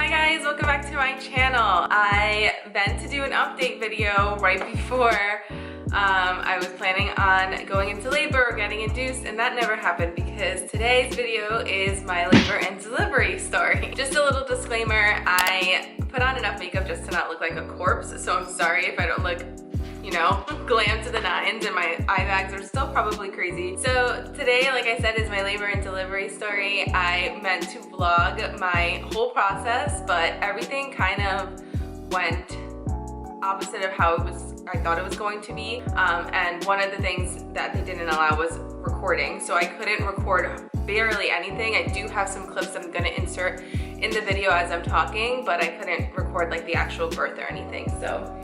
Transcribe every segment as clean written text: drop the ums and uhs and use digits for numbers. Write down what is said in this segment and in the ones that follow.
guys, welcome back to my channel. I meant to do an update video right before I was planning on going into labor or getting induced, and that never happened because today's video is my labor and delivery story. Just a little disclaimer, I put on enough makeup just to not look like a corpse, so I'm sorry if I don't look, you know, glam to the nines, and my eye bags are still probably crazy. So today, like I said, is my labor and delivery story. I meant to vlog my whole process, but everything kind of went opposite of how I thought it was going to be. And one of the things that they didn't allow was recording. So I couldn't record barely anything. I do have some clips I'm gonna insert in the video as I'm talking, but I couldn't record like the actual birth or anything. So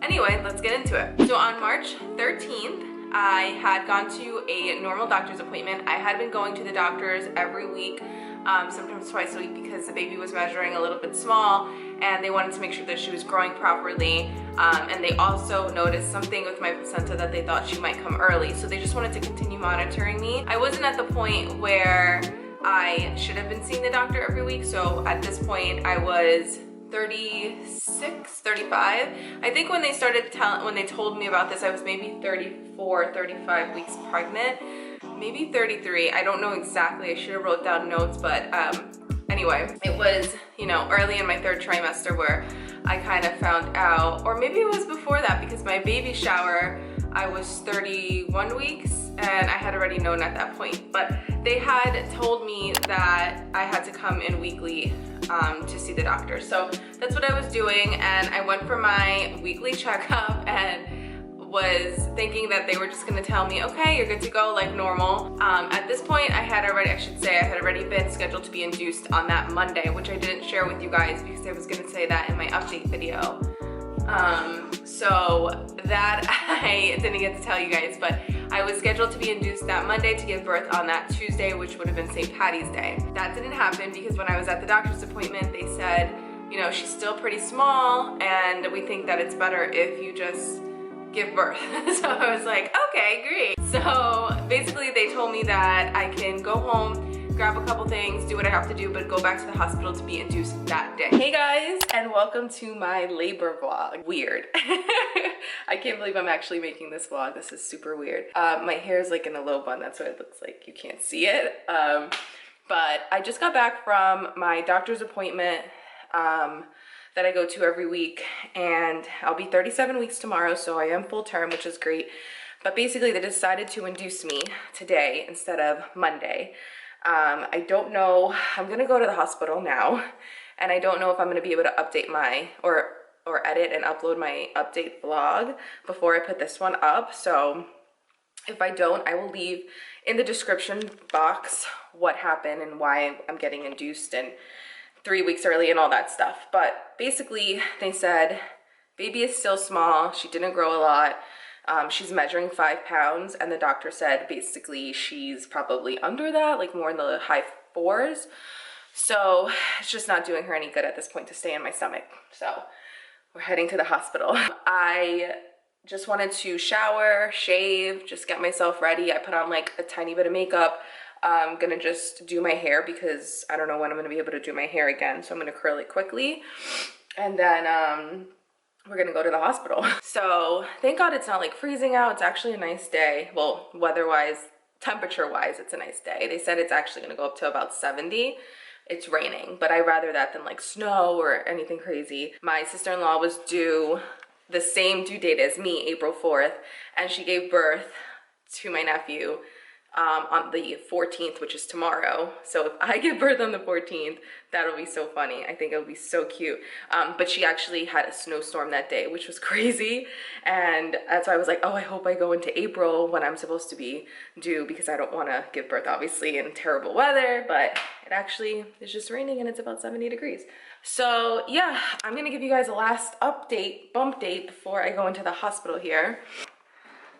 anyway, let's get into it. So on March 13th, I had gone to a normal doctor's appointment. I had been going to the doctors every week, sometimes twice a week, because the baby was measuring a little bit small and they wanted to make sure that she was growing properly. And they also noticed something with my placenta that they thought she might come early. So they just wanted to continue monitoring me. I wasn't at the point where I should have been seeing the doctor every week. So at this point I was 36, 35. I think when they told me about this, I was maybe 34, 35 weeks pregnant, maybe 33. I don't know exactly. I should have wrote down notes, but anyway, it was, you know, early in my third trimester where I kind of found out, or maybe it was before that, because my baby shower, I was 31 weeks and I had already known at that point, but they had told me that I had to come in weekly to see the doctor. So that's what I was doing, and I went for my weekly checkup and was thinking that they were just gonna tell me, okay, you're good to go like normal. At this point, I had already been scheduled to be induced on that Monday, which I didn't share with you guys because I was gonna say that in my update video. So that I didn't get to tell you guys, but I was scheduled to be induced that Monday to give birth on that Tuesday, which would have been St. Patty's Day. That didn't happen because when I was at the doctor's appointment, they said, you know, she's still pretty small and we think that it's better if you just give birth. So I was like, okay, great. So basically they told me that I can go home, grab a couple things, do what I have to do, but go back to the hospital to be induced that day. Hey guys, and welcome to my labor vlog. Weird. I can't believe I'm actually making this vlog. This is super weird. My hair is like in a low bun. That's what it looks like. You can't see it. But I just got back from my doctor's appointment that I go to every week, and I'll be 37 weeks tomorrow, so I am full term, which is great. But basically they decided to induce me today instead of Monday. I don't know, I'm gonna go to the hospital now, and I don't know if I'm gonna be able to update my, or edit and upload my update vlog before I put this one up. So if I don't, I will leave in the description box what happened and why I'm getting induced and 3 weeks early and all that stuff. But basically they said, baby is still small, she didn't grow a lot. She's measuring 5 pounds, and the doctor said basically she's probably under that, like more in the high 4s. So it's just not doing her any good at this point to stay in my stomach. So we're heading to the hospital. I just wanted to shower, shave, just get myself ready. I put on like a tiny bit of makeup. I'm gonna just do my hair because I don't know when I'm gonna be able to do my hair again. So I'm gonna curl it quickly, and then we're gonna go to the hospital. So thank God it's not like freezing out. It's actually a nice day. Well, weather-wise, temperature-wise, it's a nice day. They said it's actually gonna go up to about 70. It's raining, but I'd rather that than like snow or anything crazy. My sister-in-law was due the same due date as me, April 4th, and she gave birth to my nephew on the 14th, which is tomorrow. So if I give birth on the 14th, that'll be so funny. I think it'll be so cute. But she actually had a snowstorm that day, which was crazy. And that's why I was like, oh, I hope I go into April when I'm supposed to be due, because I don't want to give birth obviously in terrible weather, but it actually is just raining and it's about 70 degrees. So yeah, I'm gonna give you guys a last update, bump date, before I go into the hospital here.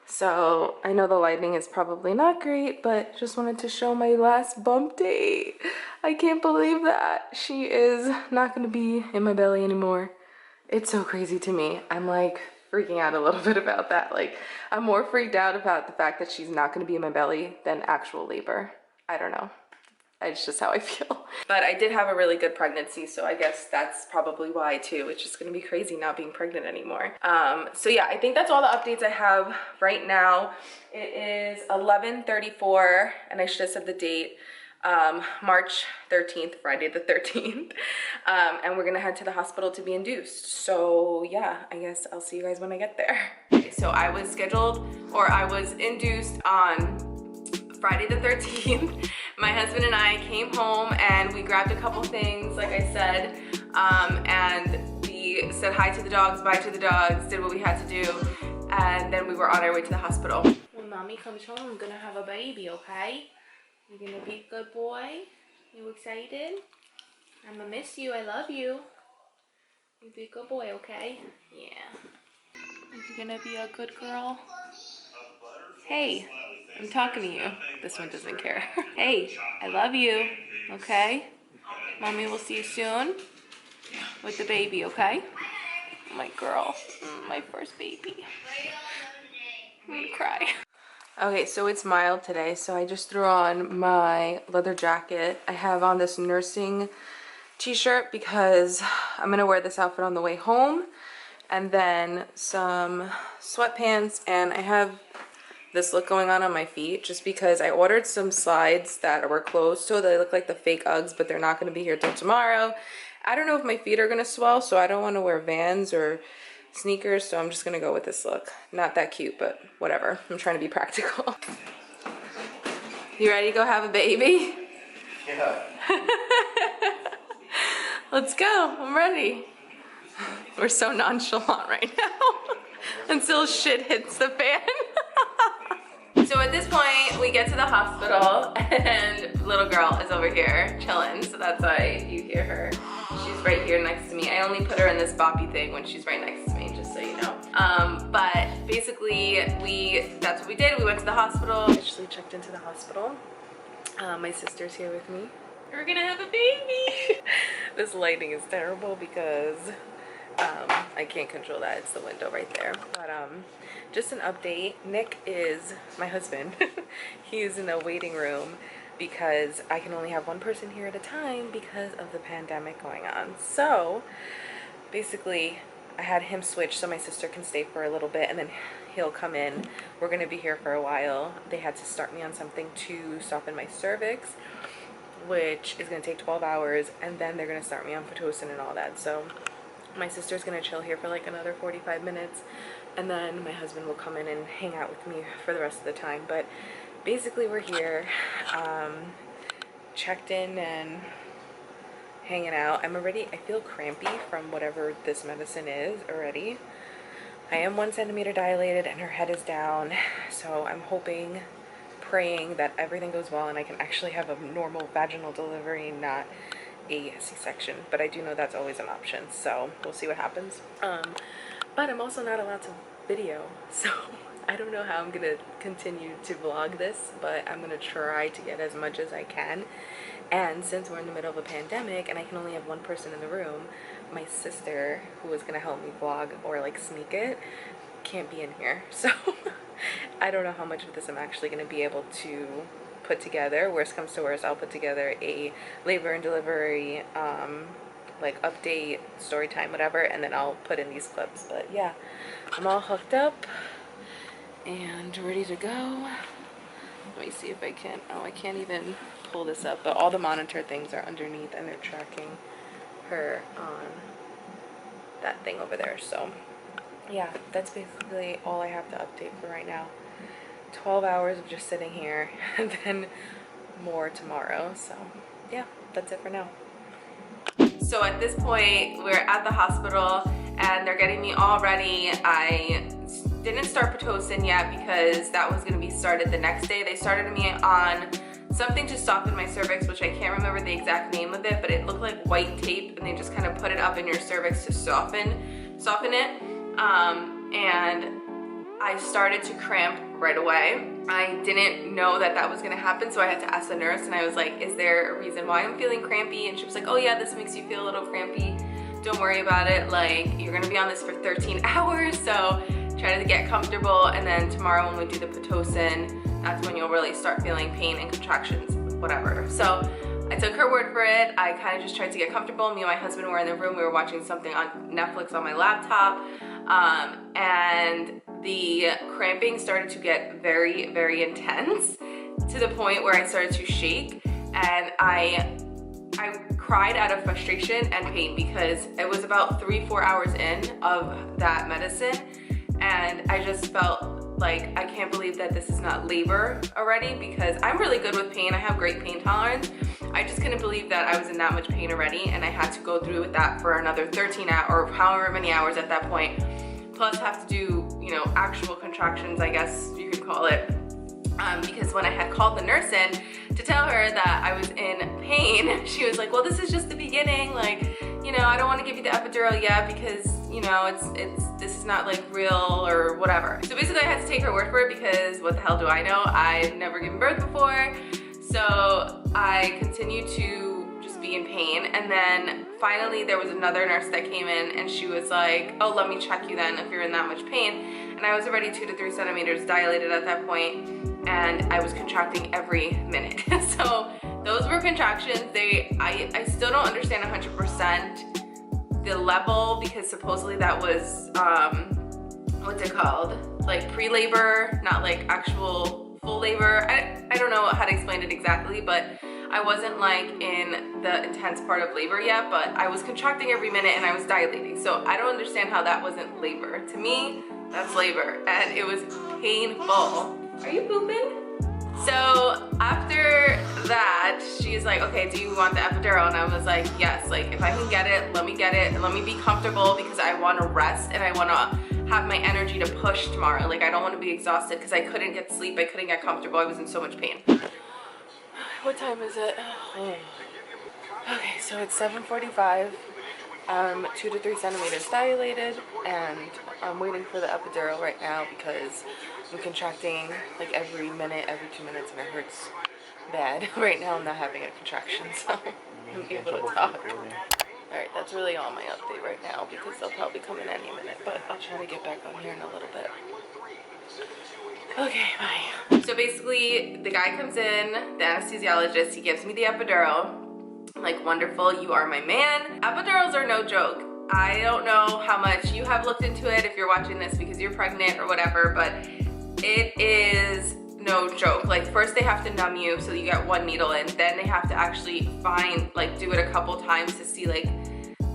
So I know the lighting is probably not great, but just wanted to show my last bump date. I can't believe that she is not gonna be in my belly anymore. It's so crazy to me. I'm like freaking out a little bit about that. Like, I'm more freaked out about the fact that she's not gonna be in my belly than actual labor. I don't know. It's just how I feel. But I did have a really good pregnancy, so I guess that's probably why too. It's just gonna be crazy not being pregnant anymore. So yeah, I think that's all the updates I have right now. It is 11:34, and I should have said the date. March 13th, Friday the 13th. And we're gonna head to the hospital to be induced. So yeah, I guess I'll see you guys when I get there. Okay, so I was induced on Friday the 13th. My husband and I came home and we grabbed a couple things, like I said, and we said hi to the dogs, bye to the dogs, did what we had to do, and then we were on our way to the hospital. When mommy comes home, I'm gonna have a baby, okay? You're gonna be a good boy? You excited? I'm gonna miss you, I love you. You be a good boy, okay? Yeah. You're gonna be a good girl? Hey. I'm talking to you. This one doesn't care. Hey, I love you. Okay? Mommy will see you soon with the baby, okay? My girl. My first baby. I'm gonna cry. Okay, so it's mild today, so I just threw on my leather jacket. I have on this nursing t-shirt because I'm gonna wear this outfit on the way home, and then some sweatpants, and I have this look going on my feet just because I ordered some slides that were closed, so they look like the fake Uggs, but they're not going to be here till tomorrow. I don't know if my feet are going to swell, so I don't want to wear Vans or sneakers, so I'm just going to go with this look. Not that cute, but whatever. I'm trying to be practical. You ready to go have a baby? Yeah. Let's go. I'm ready. We're so nonchalant right now until shit hits the fan. So at this point, we get to the hospital and little girl is over here chilling, so that's why you hear her. She's right here next to me. I only put her in this boppy thing when she's right next to me, just so you know. But basically, that's what we did. We went to the hospital. I actually checked into the hospital. My sister's here with me. We're gonna have a baby. This lighting is terrible because I can't control that. It's the window right there. But just an update. Nick is my husband. He is in the waiting room because I can only have one person here at a time because of the pandemic going on. So basically I had him switch so my sister can stay for a little bit and then he'll come in. We're gonna be here for a while. They had to start me on something to soften my cervix, which is gonna take 12 hours, and then they're gonna start me on Pitocin and all that. So my sister's gonna chill here for like another 45 minutes, and then my husband will come in and hang out with me for the rest of the time. But basically we're here, checked in and hanging out. I feel crampy from whatever this medicine is already. I am 1 centimeter dilated and her head is down, so I'm hoping, praying that everything goes well and I can actually have a normal vaginal delivery, not a C-section. But I do know that's always an option, so we'll see what happens. But I'm also not allowed to video, so I don't know how I'm gonna continue to vlog this, but I'm gonna try to get as much as I can. And since we're in the middle of a pandemic and I can only have one person in the room, my sister, who is gonna help me vlog or like sneak it, can't be in here. So I don't know how much of this I'm actually gonna be able to put together. Worst comes to worst, I'll put together a labor and delivery like update, story time, whatever, and then I'll put in these clips. But yeah, I'm all hooked up and ready to go. Let me see if I can, oh, I can't even pull this up, but all the monitor things are underneath and they're tracking her on that thing over there. So yeah, that's basically all I have to update for right now. 12 hours of just sitting here and then more tomorrow. So yeah, that's it for now. So at this point, we're at the hospital and they're getting me all ready. I didn't start Pitocin yet because that was gonna be started the next day. They started me on something to soften my cervix, which I can't remember the exact name of it, but it looked like white tape and they just kind of put it up in your cervix to soften it. And I started to cramp right away. I didn't know that that was gonna happen, so I had to ask the nurse and I was like, is there a reason why I'm feeling crampy? And she was like, oh yeah, this makes you feel a little crampy. Don't worry about it. Like, you're gonna be on this for 13 hours, so try to get comfortable. And then tomorrow when we do the Pitocin, that's when you'll really start feeling pain and contractions, whatever. So I took her word for it. I kind of just tried to get comfortable. Me and my husband were in the room. We were watching something on Netflix on my laptop. And the cramping started to get very, very intense to the point where I started to shake, and I cried out of frustration and pain because it was about 3-4 hours in of that medicine, and I just felt like I can't believe that this is not labor already, because I'm really good with pain. I have great pain tolerance. I just couldn't believe that I was in that much pain already, and I had to go through with that for another 13 hours or however many hours at that point, plus have to do, you know, actual contractions, I guess you could call it. Because when I had called the nurse in to tell her that I was in pain, she was like, well, this is just the beginning. Like, you know, I don't want to give you the epidural yet because, you know, this is not like real or whatever. So basically I had to take her word for it because what the hell do I know? I've never given birth before. So I continued to just be in pain. And then finally there was another nurse that came in and she was like, oh, let me check you then if you're in that much pain. And I was already 2 to 3 centimeters dilated at that point, and I was contracting every minute. So those were contractions. I still don't understand 100% the level, because supposedly that was, what's it called? Like pre-labor, not like actual full labor. I don't know how to explain it exactly, but I wasn't like in the intense part of labor yet, but I was contracting every minute and I was dilating. So I don't understand how that wasn't labor. To me, that's labor, and it was painful. Are you pooping? So after that, she's like, okay, do you want the epidural? And I was like, yes, like if I can get it, let me get it, and let me be comfortable because I want to rest and I want to have my energy to push tomorrow. Like I don't want to be exhausted because I couldn't get sleep, I couldn't get comfortable, I was in so much pain. What time is it? Okay, so it's 7:45. 2 to 3 centimeters dilated, and I'm waiting for the epidural right now because I'm contracting like every minute, every 2 minutes, and it hurts bad. Right now I'm not having a contraction, so I'm able to talk. Alright, that's really all my update right now because they'll probably come in any minute, but I'll try to get back on here in a little bit. Okay, bye. So basically, the guy comes in, the anesthesiologist, he gives me the epidural. I'm like, wonderful, you are my man. Epidurals are no joke. I don't know how much you have looked into it if you're watching this because you're pregnant or whatever, but it is no joke. Like first they have to numb you so you get one needle in, then they have to actually do it a couple times to see like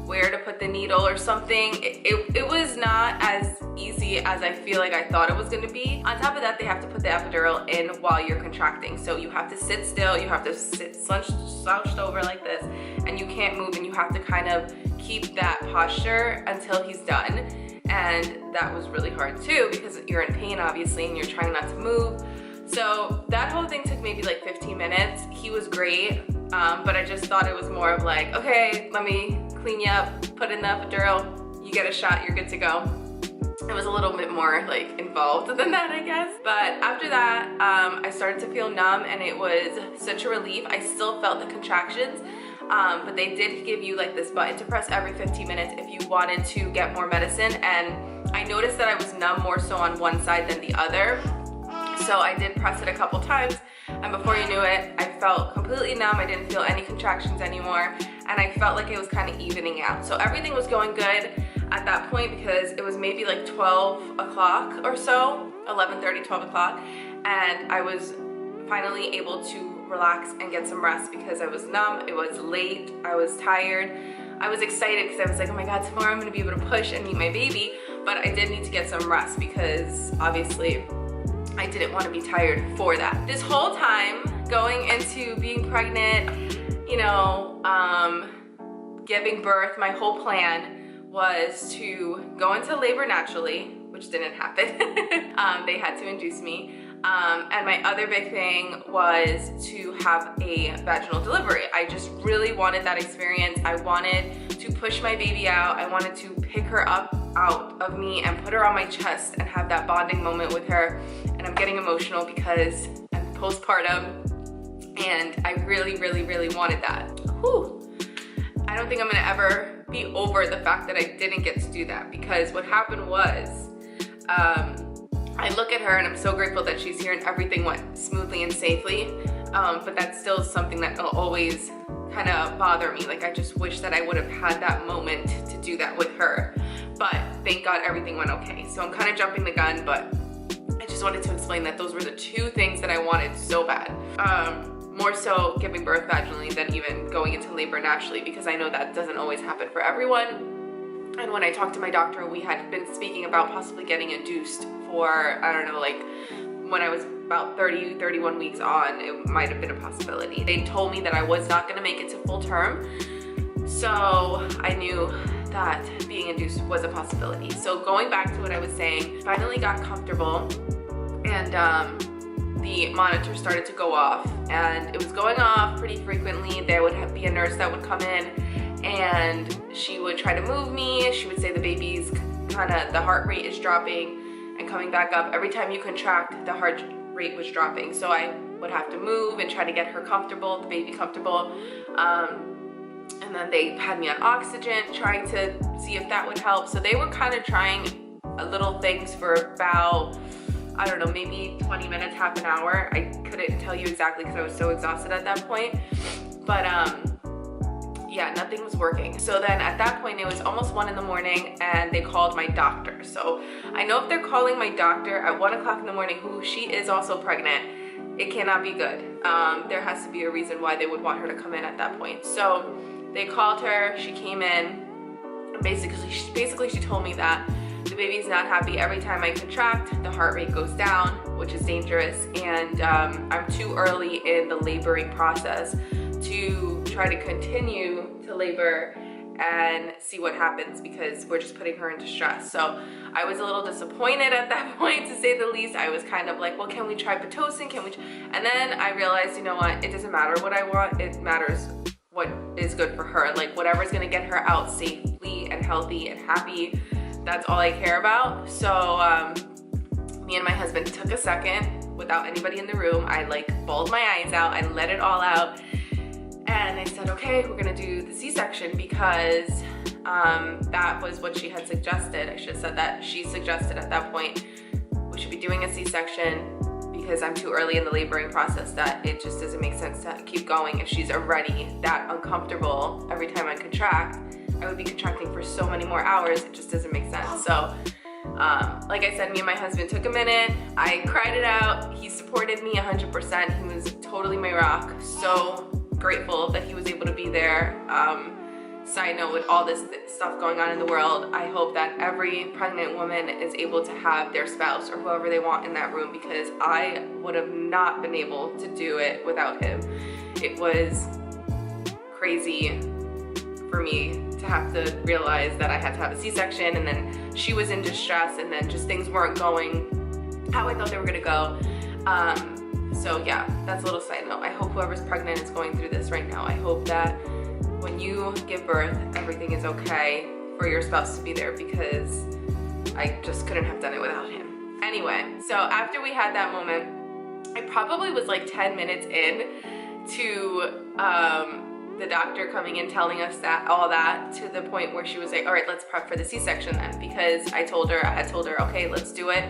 where to put the needle or something. It was not as easy as I feel like I thought it was gonna be. On top of that, they have to put the epidural in while you're contracting. So you have to sit still, you have to sit slouched over like this, and you can't move, and you have to kind of keep that posture until he's done. And that was really hard too because you're in pain obviously and you're trying not to move. So that whole thing took maybe like 15 minutes. He was great, but I just thought it was more of like, okay, let me clean you up, put in the epidural, you get a shot, you're good to go. It was a little bit more like involved than that, I guess. But after that, I started to feel numb and it was such a relief. I still felt the contractions, but they did give you like this button to press every 15 minutes if you wanted to get more medicine. And I noticed that I was numb more so on one side than the other. So I did press it a couple times, and before you knew it, I felt completely numb. I didn't feel any contractions anymore, and I felt like it was kind of evening out. So everything was going good at that point because it was maybe like 12 o'clock or so, 11:30, 12 o'clock, and I was finally able to relax and get some rest because I was numb, it was late, I was tired. I was excited because I was like, oh my God, tomorrow I'm gonna be able to push and meet my baby, but I did need to get some rest because obviously I didn't want to be tired for that. This whole time going into being pregnant, you know, giving birth, my whole plan was to go into labor naturally, which didn't happen. They had to induce me. And my other big thing was to have a vaginal delivery. I just really wanted that experience. I wanted to push my baby out. I wanted to pick her up out of me and put her on my chest and have that bonding moment with her. And I'm getting emotional because I'm postpartum and I really, really, really wanted that. Whew. I don't think I'm gonna ever be over the fact that I didn't get to do that, because what happened was, I look at her and I'm so grateful that she's here and everything went smoothly and safely. but that's still something that will always kind of bother me. Like, I just wish that I would have had that moment to do that with her. But thank God everything went okay. So I'm kind of jumping the gun, but I just wanted to explain that those were the two things that I wanted so bad. More so giving birth vaginally than even going into labor naturally, because I know that doesn't always happen for everyone. And when I talked to my doctor, we had been speaking about possibly getting induced for, I don't know, like when I was about 30, 31 weeks on, it might have been a possibility. They told me that I was not gonna make it to full term. So I knew that being induced was a possibility. So going back to what I was saying, finally got comfortable, and the monitor started to go off, and it was going off pretty frequently. There would be a nurse that would come in, and she would try to move me. She would say the baby's the heart rate is dropping and coming back up. Every time you contract, the heart rate was dropping. So I would have to move and try to get her comfortable, the baby comfortable. And then they had me on oxygen, trying to see if that would help. So they were kind of trying little things for about, I don't know, maybe 20 minutes, half an hour. I couldn't tell you exactly because I was so exhausted at that point. But yeah, nothing was working. So then at that point, it was almost 1 in the morning, and they called my doctor. So I know if they're calling my doctor at 1 o'clock in the morning, who she is also pregnant, it cannot be good. There has to be a reason why they would want her to come in at that point. So they called her, she came in, and basically she told me that the baby's not happy. Every time I contract, the heart rate goes down, which is dangerous, and I'm too early in the laboring process to try to continue to labor and see what happens, because we're just putting her into stress. So I was a little disappointed at that point, to say the least. I was kind of like, well, can we try Pitocin? And then I realized, you know what, it doesn't matter what I want, it matters what is good for her. Like, whatever's gonna get her out safely and healthy and happy, that's all I care about. So me and my husband took a second without anybody in the room. I like bawled my eyes out, I let it all out. And I said, okay, we're gonna do the C-section, because that was what she had suggested. I should have said that. She suggested at that point we should be doing a C-section, because I'm too early in the laboring process, that it just doesn't make sense to keep going if she's already that uncomfortable every time I contract. I would be contracting for so many more hours, it just doesn't make sense. So like I said, me and my husband took a minute, I cried it out, he supported me 100%, he was totally my rock. So grateful that he was able to be there. Side note, with all this stuff going on in the world, I hope that every pregnant woman is able to have their spouse or whoever they want in that room, because I would have not been able to do it without him. It was crazy for me to have to realize that I had to have a C-section, and then she was in distress, and then just things weren't going how I thought they were gonna go. So yeah, that's a little side note. I hope whoever's pregnant is going through this right now. I hope that when you give birth, everything is okay for your spouse to be there, because I just couldn't have done it without him. Anyway, so after we had that moment, I probably was like 10 minutes in to the doctor coming in telling us all that, to the point where she was like, all right, let's prep for the C-section then, because I had told her, okay, let's do it.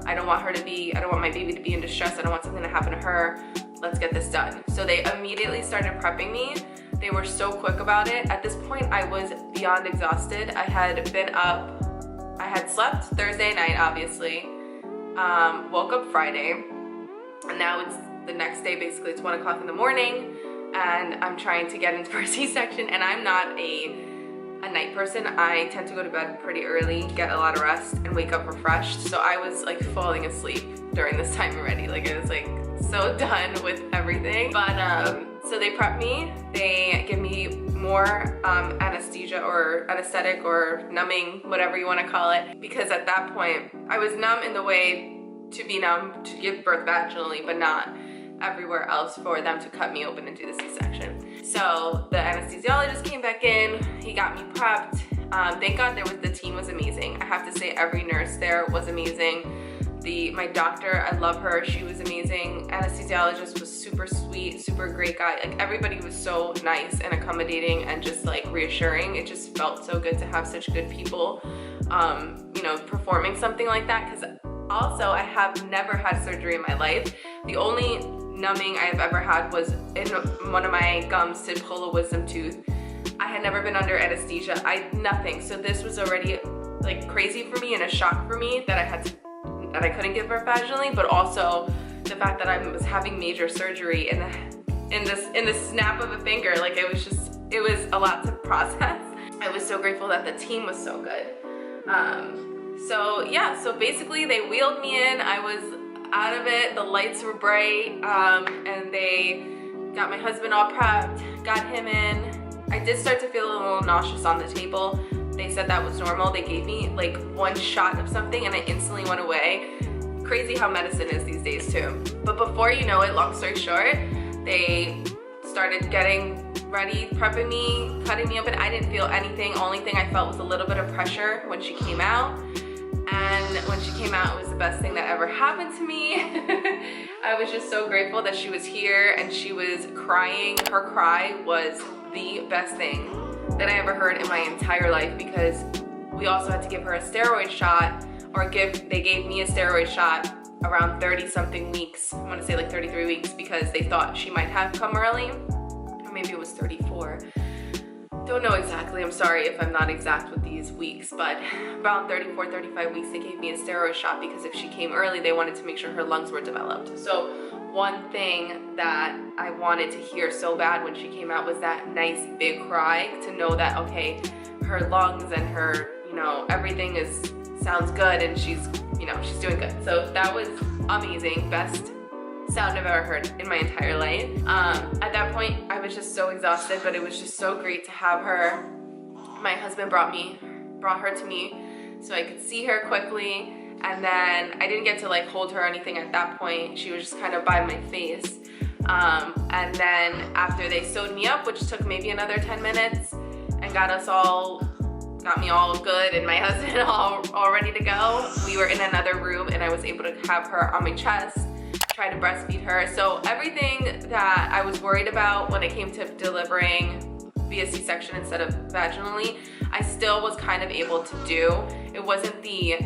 I don't want my baby to be in distress. I don't want something to happen to her. Let's get this done. So they immediately started prepping me. They were so quick about it. At this point, I was beyond exhausted. I had slept Thursday night, obviously. Woke up Friday, and now it's the next day. Basically, it's 1 o'clock in the morning, and I'm trying to get into for a C-section, and I'm not a night person. I tend to go to bed pretty early, get a lot of rest, and wake up refreshed. So I was like falling asleep during this time already. Like, I was like so done with everything. But so they prep me. They give me more anesthesia or anesthetic or numbing, whatever you want to call it, because at that point I was numb in the way to be numb to give birth vaginally, but not everywhere else for them to cut me open and do the C-section. So the anesthesiologist came back in, he got me prepped. Thank God the team was amazing. I have to say, every nurse there was amazing. My doctor, I love her, she was amazing. Anesthesiologist was super sweet, super great guy. Like, everybody was so nice and accommodating and just like reassuring. It just felt so good to have such good people, you know, performing something like that. Because also, I have never had surgery in my life. The only numbing I have ever had was in one of my gums to pull a wisdom tooth. I had never been under anesthesia, nothing. So this was already like crazy for me and a shock for me that I couldn't give birth vaginally, but also the fact that I was having major surgery in the snap of a finger. Like it was a lot to process. I was so grateful that the team was so good. So basically they wheeled me in. I was out of it. The lights were bright, and they got my husband all prepped, got him in. I did start to feel a little nauseous on the table. They said that was normal. They gave me like one shot of something and it instantly went away. Crazy how medicine is these days too. But before you know it, long story short, they started getting ready, prepping me, cutting me open. I didn't feel anything. Only thing I felt was a little bit of pressure when she came out. And when she came out, it was the best thing that ever happened to me. I was just so grateful that she was here and she was crying. Her cry was the best thing that I ever heard in my entire life, because we also had to give her a steroid shot, or they gave me a steroid shot around 30 something weeks. I want to say like 33 weeks, because they thought she might have come early, or maybe it was 34. Don't know exactly. I'm sorry if I'm not exact with these weeks, but around 34, 35 weeks, they gave me a steroid shot because if she came early, they wanted to make sure her lungs were developed. So one thing that I wanted to hear so bad when she came out was that nice big cry, to know that, okay, her lungs and her, everything sounds good and she's doing good. So that was amazing. Best sound I've ever heard in my entire life. At that point, I was just so exhausted, but it was just so great to have her. My husband brought her to me so I could see her quickly, and then I didn't get to like hold her or anything at that point. She was just kind of by my face. And then after they sewed me up, which took maybe another 10 minutes, and got me all good and my husband all ready to go, we were in another room and I was able to have her on my chest, try to breastfeed her. So everything that I was worried about when it came to delivering via C-section instead of vaginally, I still was kind of able to do. It wasn't the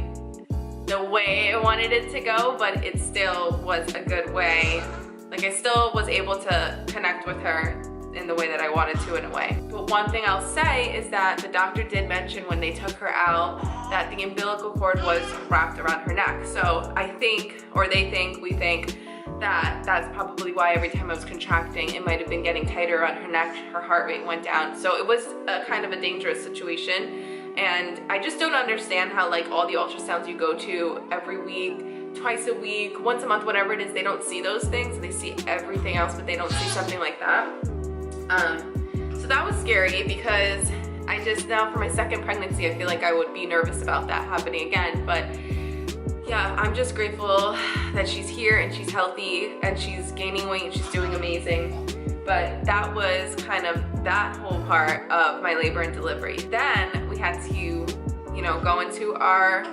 way I wanted it to go, but it still was a good way. Like I still was able to connect with her in the way that I wanted to, in a way. But one thing I'll say is that the doctor did mention when they took her out that the umbilical cord was wrapped around her neck. So I think, or we think that that's probably why every time I was contracting, it might have been getting tighter around her neck, her heart rate went down. So it was a kind of a dangerous situation. And I just don't understand how like all the ultrasounds you go to every week, twice a week, once a month, whatever it is, they don't see those things. They see everything else, but they don't see something like that. So that was scary, because I just, now for my second pregnancy, I feel like I would be nervous about that happening again. But yeah, I'm just grateful that she's here and she's healthy and she's gaining weight and she's doing amazing. But that was kind of that whole part of my labor and delivery. Then we had to, go into our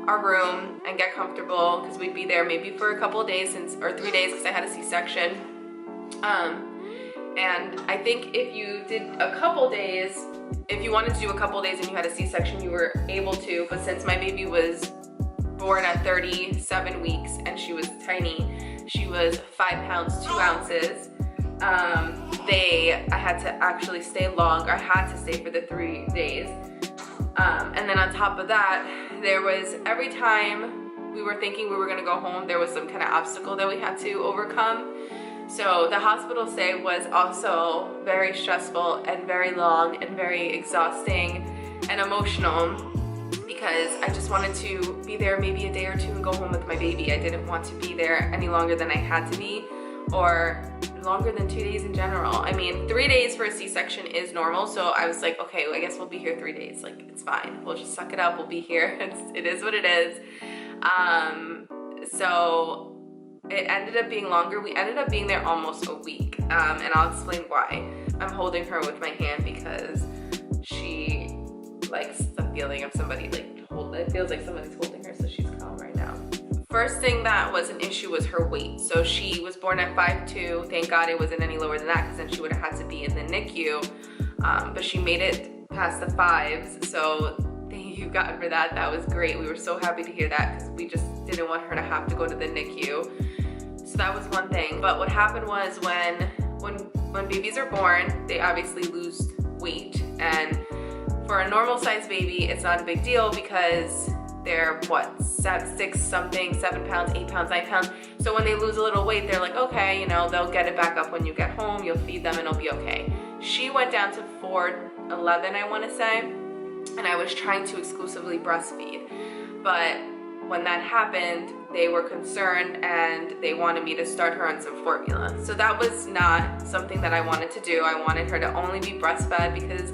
room and get comfortable, because we'd be there maybe for a couple of days, or 3 days, because I had a C-section. And I think if you did a couple days, if you wanted to do a couple days and you had a C-section, you were able to. But since my baby was born at 37 weeks and she was tiny, she was 5 pounds, 2 ounces, I had to actually stay longer. I had to stay for the 3 days. And then on top of that, there was, every time we were thinking we were gonna go home, there was some kind of obstacle that we had to overcome. So the hospital stay was also very stressful and very long and very exhausting and emotional, because I just wanted to be there maybe a day or two and go home with my baby. I didn't want to be there any longer than I had to be, or longer than 2 days in general. I mean, 3 days for a C-section is normal, so I was like, okay, I guess we'll be here 3 days. Like, it's fine. We'll just suck it up. We'll be here. It is what it is. So it ended up being longer. We ended up being there almost a week, and I'll explain why. I'm holding her with my hand because she likes the feeling of somebody it feels like somebody's holding her, so she's calm right now. First thing that was an issue was her weight. So she was born at 5'2". Thank God it wasn't any lower than that, because then she would have had to be in the NICU. But she made it past the 5s, so thank you God for that. That was great. We were so happy to hear that, because we just didn't want her to have to go to the NICU. So that was one thing. But what happened was when babies are born, they obviously lose weight. And for a normal sized baby, it's not a big deal because they're what, 6 something, 7 pounds, 8 pounds, 9 pounds. So when they lose a little weight, they're like, okay, you know, they'll get it back up when you get home, you'll feed them and it'll be okay. She went down to 4'11", I want to say, and I was trying to exclusively breastfeed. But when that happened, they were concerned and they wanted me to start her on some formula. So that was not something that I wanted to do. I wanted her to only be breastfed because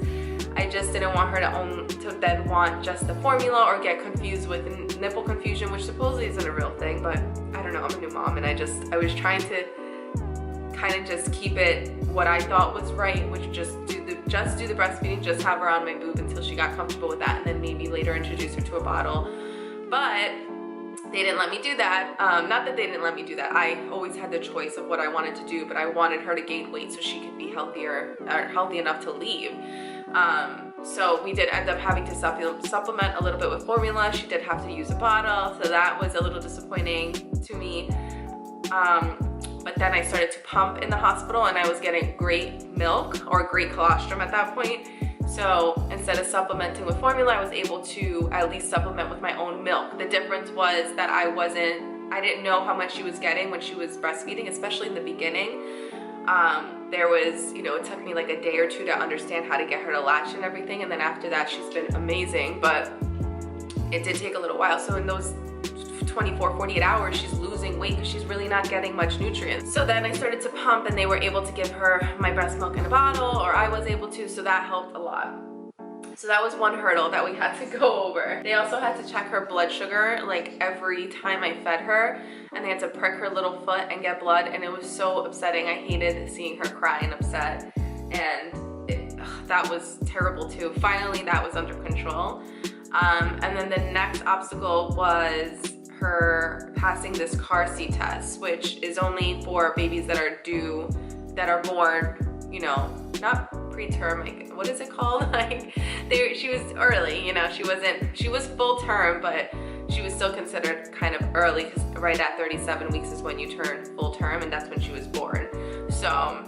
I just didn't want her to then want just the formula or get confused with nipple confusion, which supposedly isn't a real thing, but I don't know, I'm a new mom and I was trying to kind of just keep it what I thought was right, which just do the breastfeeding, just have her on my boob until she got comfortable with that, and then maybe later introduce her to a bottle. But they didn't let me do that. Not that they didn't let me do that. I always had the choice of what I wanted to do, but I wanted her to gain weight so she could be healthier, or healthy enough to leave. So we did end up having to supplement a little bit with formula. She did have to use a bottle, so that was a little disappointing to me. But then I started to pump in the hospital and I was getting great milk, or great colostrum at that point. So instead of supplementing with formula, I was able to at least supplement with my own milk. The difference was that I didn't know how much she was getting when she was breastfeeding, especially in the beginning. There was, you know, it took me like a day or two to understand how to get her to latch and everything. And then after that, she's been amazing, but it did take a little while. So in those 24, 48 hours, she's losing weight because she's really not getting much nutrients. So then I started to pump and they were able to give her my breast milk in a bottle, or I was able to, so that helped a lot. So that was one hurdle that we had to go over. They also had to check her blood sugar like every time I fed her, and they had to prick her little foot and get blood, and it was so upsetting. I hated seeing her cry and upset, and that was terrible too. Finally, that was under control. And then the next obstacle was her passing this car seat test, which is only for babies that are born, you know, not preterm, like, what is it called? Like, she was early, you know, she was full term, but she was still considered kind of early because right at 37 weeks is when you turn full term, and that's when she was born. So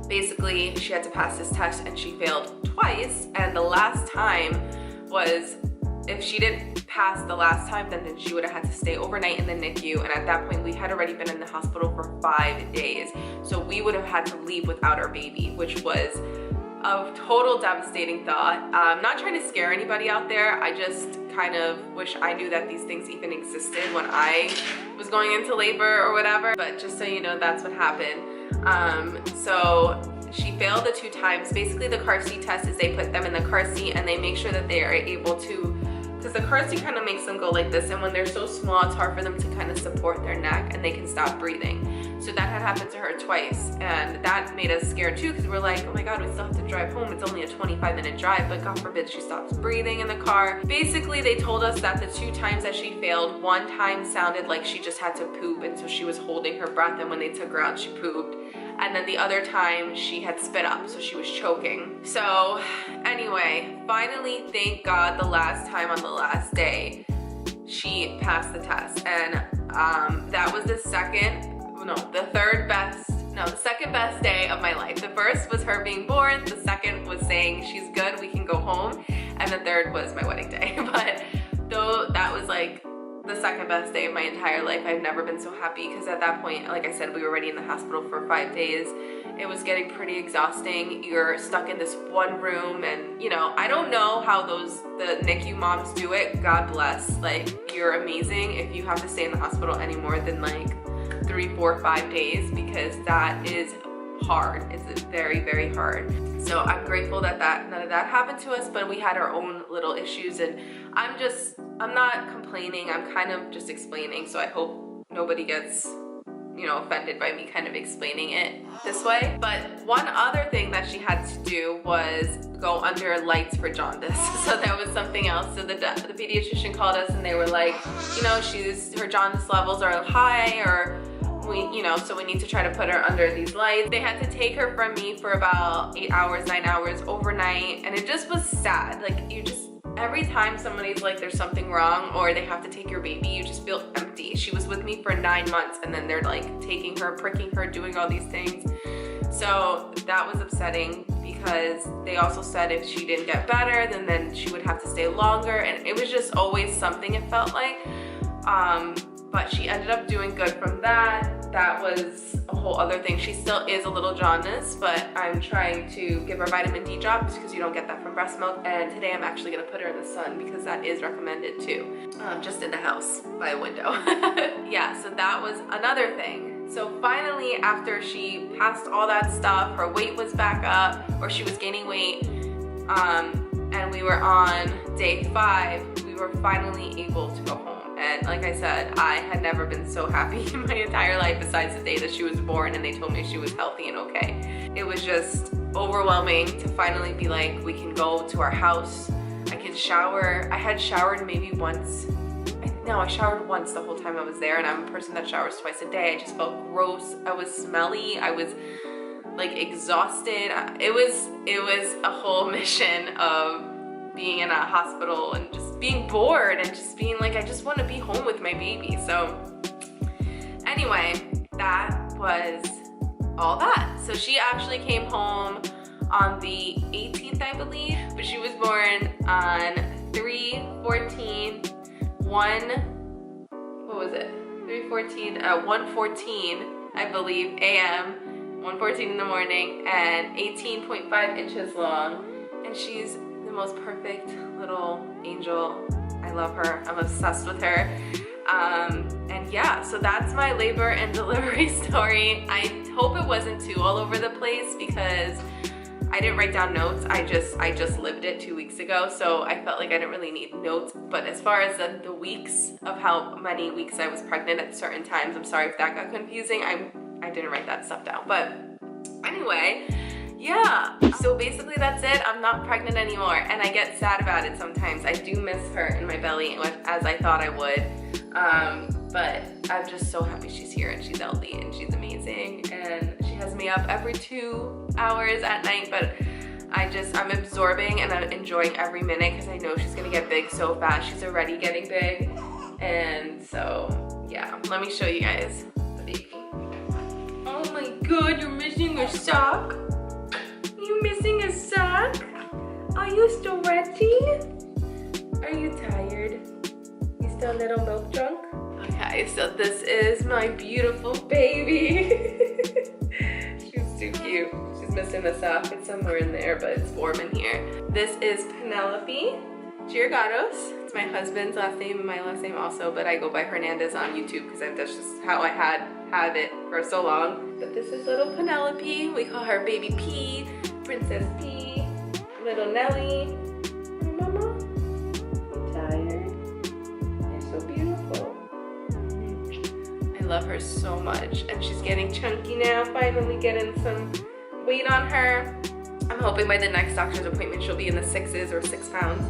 basically she had to pass this test and she failed twice, and the last time was, if she didn't pass the last time, then she would have had to stay overnight in the NICU, and at that point we had already been in the hospital for 5 days. So we would have had to leave without our baby, which was a total devastating thought. I'm not trying to scare anybody out there. I just kind of wish I knew that these things even existed when I was going into labor or whatever. But just so you know, that's what happened. So she failed the 2 times. Basically, the car seat test is they put them in the car seat and they make sure that they are able to, because the car seat kind of makes them go like this, and when they're so small, it's hard for them to kind of support their neck and they can stop breathing. So that had happened to her twice, and that made us scared too, because we're like, oh my God, we still have to drive home. It's only a 25-minute drive, but God forbid she stops breathing in the car. Basically, they told us that the 2 times that she failed, 1 time sounded like she just had to poop, and so she was holding her breath, and when they took her out, she pooped. And then the other time she had spit up, so she was choking. So anyway, finally, thank God, the last time on the last day, she passed the test. And that was the second best day of my life. The first was her being born, the second was saying she's good, we can go home, and the third was my wedding day. But though that was like the second best day of my entire life, I've never been so happy, because at that point, like I said, we were already in the hospital for 5 days. It was getting pretty exhausting. You're stuck in this one room, and you know, I don't know how the NICU moms do it. God bless. Like, you're amazing if you have to stay in the hospital any more than like 3, 4, 5 days, because that is hard. It's very, very hard. So I'm grateful that none of that happened to us, but we had our own little issues, and I'm not complaining, I'm kind of just explaining, so I hope nobody gets, you know, offended by me kind of explaining it this way. But one other thing that she had to do was go under lights for jaundice. So that was something else. So the pediatrician called us and they were like, you know, her jaundice levels are high, or so we need to try to put her under these lights. They had to take her from me for about 8 hours, 9 hours overnight, and it just was sad. Like, every time somebody's like there's something wrong or they have to take your baby, you just feel empty. She was with me for 9 months and then they're like taking her, pricking her, doing all these things. So that was upsetting because they also said if she didn't get better, then she would have to stay longer, and it was just always something, it felt like. But she ended up doing good from that. That was a whole other thing. She still is a little jaundiced, but I'm trying to give her vitamin D drops because you don't get that from breast milk. And today I'm actually gonna put her in the sun because that is recommended too. Just in the house by a window. Yeah, so that was another thing. So finally, after she passed all that stuff, her weight was back up, or she was gaining weight, and we were on day 5, we were finally able to go home. And like I said, I had never been so happy in my entire life besides the day that she was born and they told me she was healthy and okay. It was just overwhelming to finally be like, we can go to our house, I can shower. I had showered maybe once. No, I showered once the whole time I was there, and I'm a person that showers twice a day. I just felt gross. I was smelly. I was like exhausted. It was a whole mission of being in a hospital and just being bored and just being like, I just want to be home with my baby. So anyway, that was all that. So she actually came home on the 18th, I believe, but she was born on 3/14, 1:14, I believe, a.m., 1:14 in the morning, and 18.5 inches long. And she's the most perfect little angel. I love her. I'm obsessed with her. And yeah, so that's my labor and delivery story. I hope it wasn't too all over the place because I didn't write down notes. I just lived it 2 weeks ago, so I felt like I didn't really need notes. But as far as the weeks of how many weeks I was pregnant at certain times, I'm sorry if that got confusing. I didn't write that stuff down. But anyway, yeah, so basically that's it. I'm not pregnant anymore, and I get sad about it sometimes. I do miss her in my belly as I thought I would. But I'm just so happy she's here and she's healthy and she's amazing, and she has me up every 2 hours at night, but I'm absorbing and I'm enjoying every minute because I know she's gonna get big so fast. She's already getting big. And so yeah, let me show you guys the baby. Oh my god, you're missing a sock? You missing a sock? Are you stretching? Are you tired? You still a little milk drunk? Okay, so this is my beautiful baby. She's too cute. She's missing a sock. It's somewhere in there, but it's warm in here. This is Penelope Giorgatos. It's my husband's last name and my last name also, but I go by Hernandez on YouTube because that's just how I had it for so long. But this is little Penelope. We call her Baby P, Princess P, little Nelly. Mama, you tired? You're so beautiful. I love her so much, and she's getting chunky now, finally getting some weight on her. I'm hoping by the next doctor's appointment she'll be in the 6s or 6 pounds.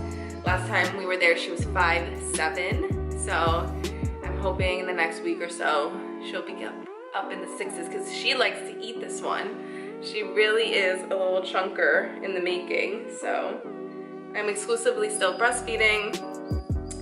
Last time we were there she was 5'7", so I'm hoping in the next week or so she'll be up in the 6s because she likes to eat this one. She really is a little chunker in the making. So I'm exclusively still breastfeeding,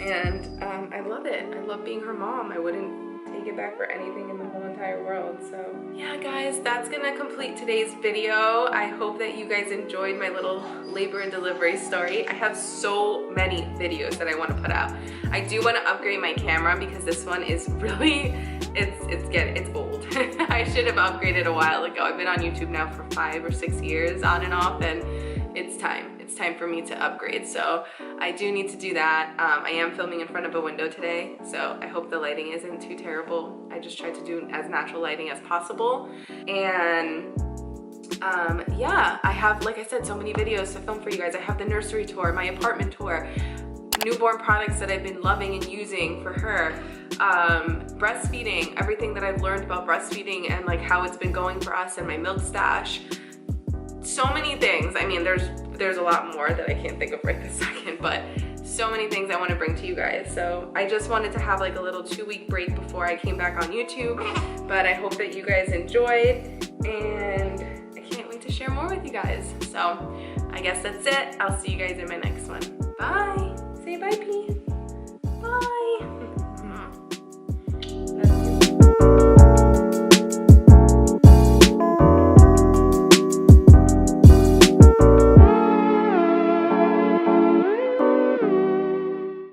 and I love it. I love being her mom. I wouldn't take it back for anything in the whole entire world. So yeah guys, that's gonna complete today's video. I hope that you guys enjoyed my little labor and delivery story. I have so many videos that I want to put out. I do want to upgrade my camera because this one is really, it's old. I should have upgraded a while ago. I've been on YouTube now for 5 or 6 years on and off, and it's time for me to upgrade. So I do need to do that. I am filming in front of a window today, so I hope the lighting isn't too terrible. I just tried to do as natural lighting as possible. And yeah, I have, like I said, so many videos to film for you guys. I have the nursery tour, my apartment tour, newborn products that I've been loving and using for her, breastfeeding, everything that I've learned about breastfeeding and like how it's been going for us, and my milk stash. So many things. I mean, there's a lot more that I can't think of right this second, but so many things I want to bring to you guys. So I just wanted to have like a little 2-week break before I came back on YouTube, but I hope that you guys enjoyed, and I can't wait to share more with you guys. So I guess that's it. I'll see you guys in my next one. Bye.